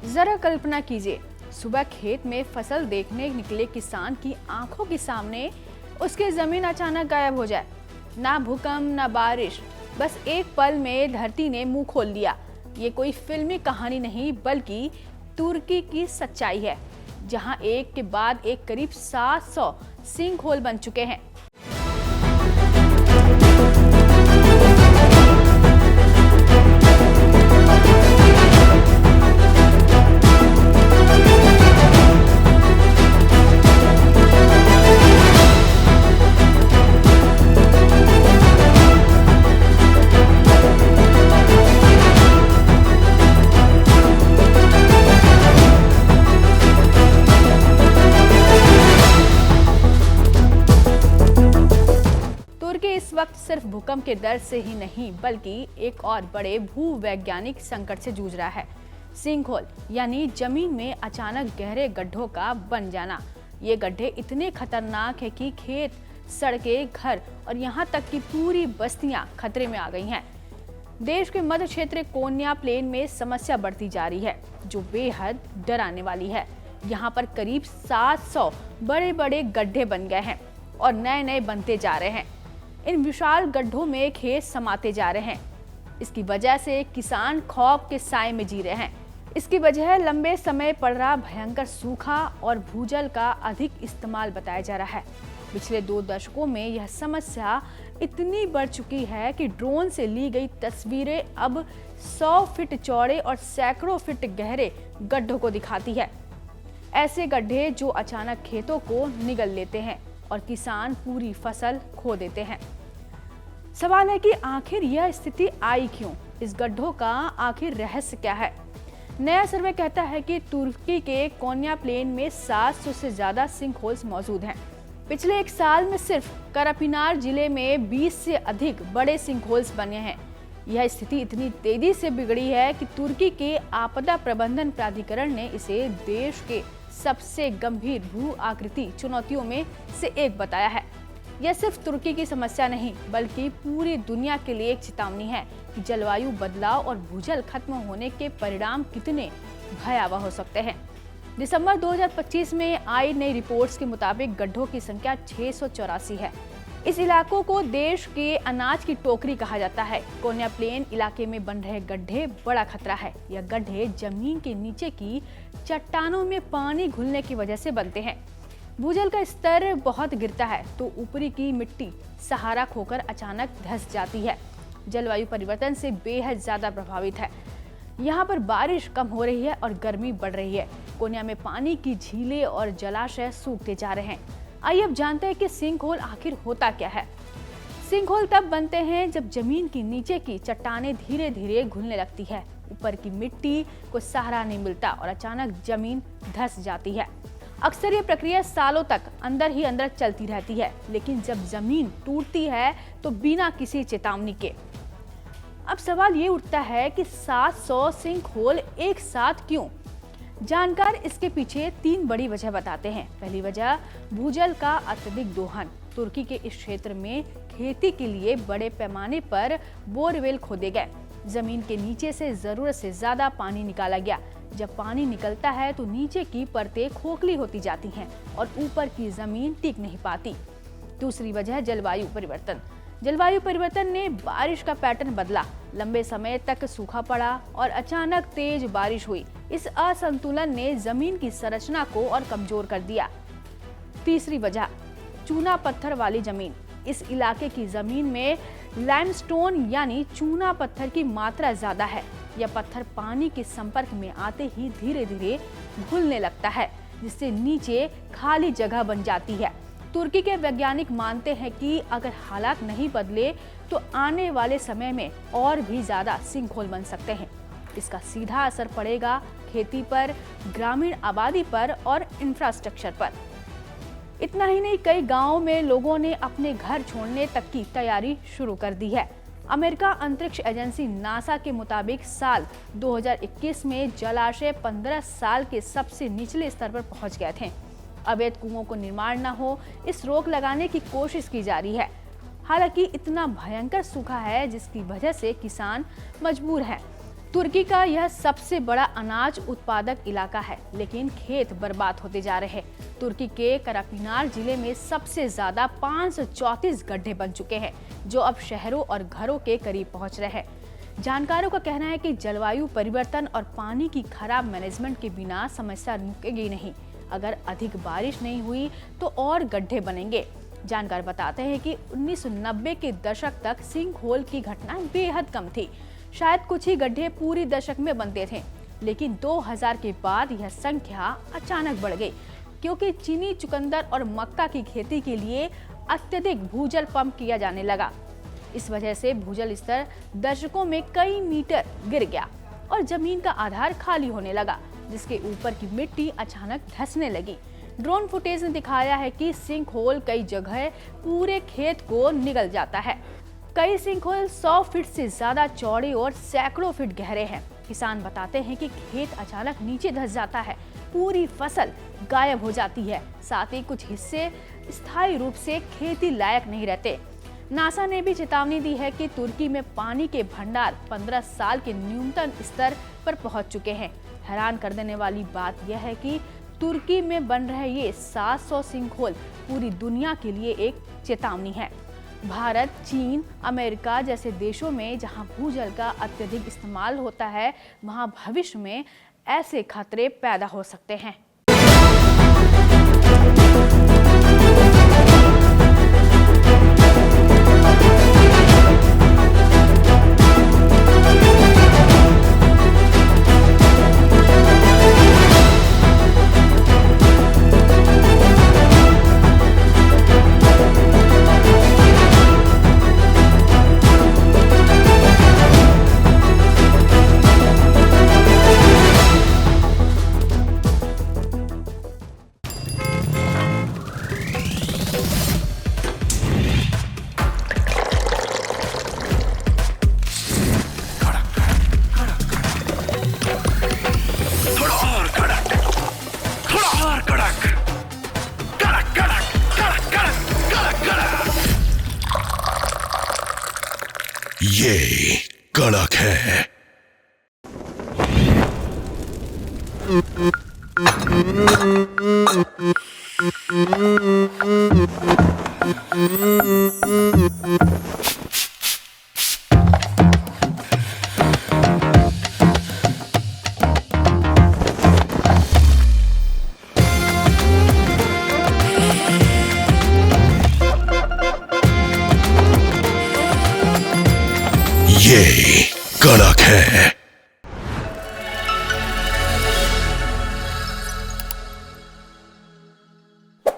जरा कल्पना कीजिए, सुबह खेत में फसल देखने निकले किसान की आंखों के सामने उसकी जमीन अचानक गायब हो जाए। ना भूकंप ना बारिश, बस एक पल में धरती ने मुंह खोल लिया। ये कोई फिल्मी कहानी नहीं बल्कि तुर्की की सच्चाई है, जहां एक के बाद एक करीब 700 सिंकहोल बन चुके हैं। इस वक्त सिर्फ भूकंप के डर से ही नहीं बल्कि एक और बड़े भूवैज्ञानिक संकट से जूझ रहा है। सिंकहोल यानी जमीन में अचानक गहरे गड्ढों का बन जाना। ये गड्ढे इतने खतरनाक है कि खेत, सड़कें, घर और यहाँ तक कि पूरी बस्तियां खतरे में आ गई हैं। देश के मध्य क्षेत्र कोन्या प्लेन में समस्या बढ़ती जा रही है, जो बेहद डराने वाली है। यहाँ पर करीब 700 बड़े बड़े गड्ढे बन गए हैं और नए नए बनते जा रहे हैं। इन विशाल गड्ढों में खेत समाते जा रहे हैं। इसकी वजह से किसान खौफ के साए में जी रहे हैं। इसकी वजह लंबे समय पड़ रहा भयंकर सूखा और भूजल का अधिक इस्तेमाल बताया जा रहा है। पिछले 2 दशकों में यह समस्या इतनी बढ़ चुकी है कि ड्रोन से ली गई तस्वीरें अब 100 फीट चौड़े और सैकड़ों फीट गहरे गड्ढों को दिखाती है। ऐसे गड्ढे जो अचानक खेतों को निगल लेते हैं और किसान पूरी फसल खो देते हैं। सवाल है कि आखिर यह स्थिति आई क्यों? इस गड्ढों का आखिर रहस्य क्या है? नया सर्वे कहता है कि तुर्की के कोन्या प्लेन में 700 से ज्यादा सिंकहोल्स मौजूद हैं। पिछले 1 साल में सिर्फ करापीनार जिले में 20 से अधिक बड़े सिंकहोल्स बने हैं। यह स्थिति इतनी तेजी से बिगड़ी है कि तुर्की के आपदा प्रबंधन प्राधिकरण ने इसे देश के सबसे गंभीर भू आकृति चुनौतियों में से एक बताया है। यह सिर्फ तुर्की की समस्या नहीं बल्कि पूरी दुनिया के लिए एक चेतावनी है कि जलवायु बदलाव और भूजल खत्म होने के परिणाम कितने भयावह हो सकते हैं। दिसंबर 2025 में आई नई रिपोर्ट्स के मुताबिक गड्ढों की संख्या 684 है। इस इलाकों को देश के अनाज की टोकरी कहा जाता है। कोन्या प्लेन इलाके में बन रहे गड्ढे बड़ा खतरा है। यह गड्ढे जमीन के नीचे की चट्टानों में पानी घुलने की वजह से बनते हैं। भूजल का स्तर बहुत गिरता है तो ऊपरी की मिट्टी सहारा खोकर अचानक धंस जाती है। जलवायु परिवर्तन से बेहद ज्यादा प्रभावित है। यहाँ पर बारिश कम हो रही है और गर्मी बढ़ रही है। कोन्या में पानी की झीलें और जलाशय सूखते जा रहे हैं। आइए अब जानते हैं कि सिंकहोल आखिर होता क्या है। सिंकहोल तब बनते हैं जब जमीन की नीचे की चट्टानें धीरे धीरे घुलने लगती है। ऊपर की मिट्टी को सहारा नहीं मिलता और अचानक जमीन धंस जाती है। अक्सर ये प्रक्रिया सालों तक अंदर ही अंदर चलती रहती है, लेकिन जब जमीन टूटती है तो बिना किसी चेतावनी के। अब सवाल ये उठता है कि 700 सिंकहोल एक साथ क्यों? जानकार इसके पीछे 3 बड़ी वजह बताते हैं। पहली वजह भूजल का अत्यधिक दोहन। तुर्की के इस क्षेत्र में खेती के लिए बड़े पैमाने पर बोरवेल खोदे गए। जमीन के नीचे से जरूरत से ज्यादा पानी निकाला गया। जब पानी निकलता है तो नीचे की परतें खोखली होती जाती हैं और ऊपर की जमीन टिक नहीं पाती। दूसरी वजह जलवायु परिवर्तन। जलवायु परिवर्तन ने बारिश का पैटर्न बदला। लंबे समय तक सूखा पड़ा और अचानक तेज बारिश हुई। इस असंतुलन ने जमीन की संरचना को और कमजोर कर दिया। तीसरी वजह चूना पत्थर वाली जमीन। इस इलाके की जमीन में लाइमस्टोन यानी चूना पत्थर की मात्रा ज्यादा है। यह पत्थर पानी के संपर्क में आते ही धीरे धीरे घुलने लगता है, जिससे नीचे खाली जगह बन जाती है। तुर्की के वैज्ञानिक मानते हैं कि अगर हालात नहीं बदले तो आने वाले समय में और भी ज्यादा सिंकहोल बन सकते हैं। इसका सीधा असर पड़ेगा खेती पर, ग्रामीण आबादी पर और इंफ्रास्ट्रक्चर पर। इतना ही नहीं, कई गांवों में लोगों ने अपने घर छोड़ने तक की तैयारी शुरू कर दी है। अमेरिका अंतरिक्ष एजेंसी नासा के मुताबिक साल 2021 में जलाशय 15 साल के सबसे निचले स्तर पर पहुंच गए थे। अवैध कुओं को निर्माण न हो, इस रोक लगाने की कोशिश की जा रही है। हालांकि इतना भयंकर सूखा है जिसकी वजह से किसान मजबूर हैं। तुर्की का यह सबसे बड़ा अनाज उत्पादक इलाका है, लेकिन खेत बर्बाद होते जा रहे हैं। तुर्की के करापिनार जिले में सबसे ज्यादा 534 गड्ढे बन चुके हैं, जो अब शहरों और घरों के करीब पहुंच रहे हैं। जानकारों का कहना है कि जलवायु परिवर्तन और पानी की खराब मैनेजमेंट के बिना समस्या रुकेगी नहीं। अगर अधिक बारिश नहीं हुई तो और गड्ढे बनेंगे। जानकार बताते हैं कि 1990 के दशक तक सिंक होल की घटनाएं बेहद कम थी। शायद कुछ ही गड्ढे पूरी दशक में बनते थे, लेकिन 2000 के बाद यह संख्या अचानक बढ़ गई, क्योंकि चीनी, चुकंदर और मक्का की खेती के लिए अत्यधिक भूजल पंप किया जाने लगा। इस वजह से भूजल स्तर दशकों में कई मीटर गिर गया और जमीन का आधार खाली होने लगा, जिसके ऊपर की मिट्टी अचानक धंसने लगी। ड्रोन फुटेज ने दिखाया है कि सिंक होल कई जगह पूरे खेत को निगल जाता है। कई सिंक होल 100 फीट से ज्यादा चौड़े और सैकड़ों फीट गहरे हैं। किसान बताते हैं कि खेत अचानक नीचे धंस जाता है, पूरी फसल गायब हो जाती है, साथ ही कुछ हिस्से स्थायी रूप से खेती लायक नहीं रहते। नासा ने भी चेतावनी दी है कि तुर्की में पानी के भंडार 15 साल के न्यूनतम स्तर पर पहुंच चुके हैं। हैरान कर देने वाली बात यह है कि तुर्की में बन रहे ये 700 सिंक होल पूरी दुनिया के लिए एक चेतावनी है। भारत, चीन, अमेरिका जैसे देशों में जहां भूजल का अत्यधिक इस्तेमाल होता है, वहां भविष्य में ऐसे खतरे पैदा हो सकते हैं। ये कड़क है। ये कड़क है।